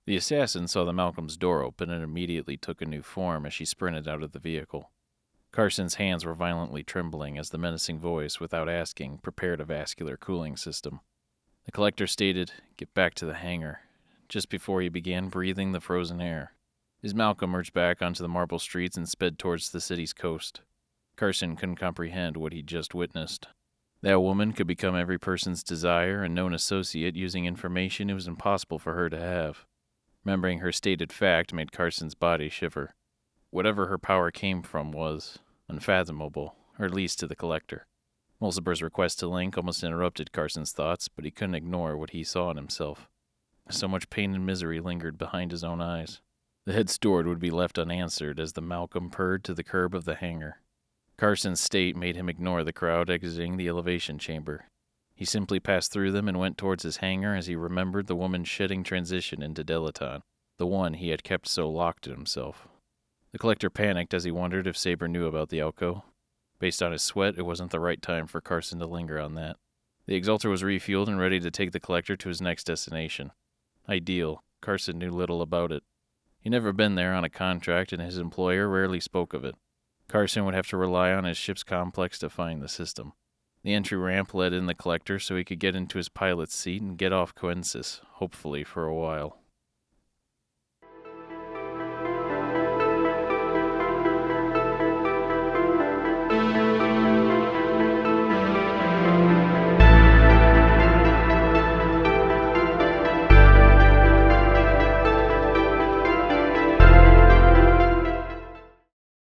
The assassin saw the Malcolm's door open and immediately took a new form as she sprinted out of the vehicle. Carson's hands were violently trembling as the menacing voice, without asking, prepared a vascular cooling system. The collector stated, "Get back to the hangar," just before he began breathing the frozen air. His Malcolm merged back onto the marble streets and sped towards the city's coast. Karson couldn't comprehend what he'd just witnessed. That woman could become every person's desire and known associate using information it was impossible for her to have. Remembering her stated fact made Carson's body shiver. Whatever her power came from was unfathomable, or at least to the collector. Mulciber's request to Link almost interrupted Carson's thoughts, but he couldn't ignore what he saw in himself. So much pain and misery lingered behind his own eyes. The head steward would be left unanswered as the Malcolm purred to the curb of the hangar. Carson's state made him ignore the crowd exiting the elevation chamber. He simply passed through them and went towards his hangar as he remembered the woman's shedding transition into Dilettante, the one he had kept so locked in himself. The collector panicked as he wondered if Saber knew about the Elko. Based on his sweat, it wasn't the right time for Karson to linger on that. The Exalter was refueled and ready to take the collector to his next destination. Ideal. Karson knew little about it. He'd never been there on a contract, and his employer rarely spoke of it. Karson would have to rely on his ship's complex to find the system. The entry ramp led in the collector so he could get into his pilot's seat and get off Coensis, hopefully for a while.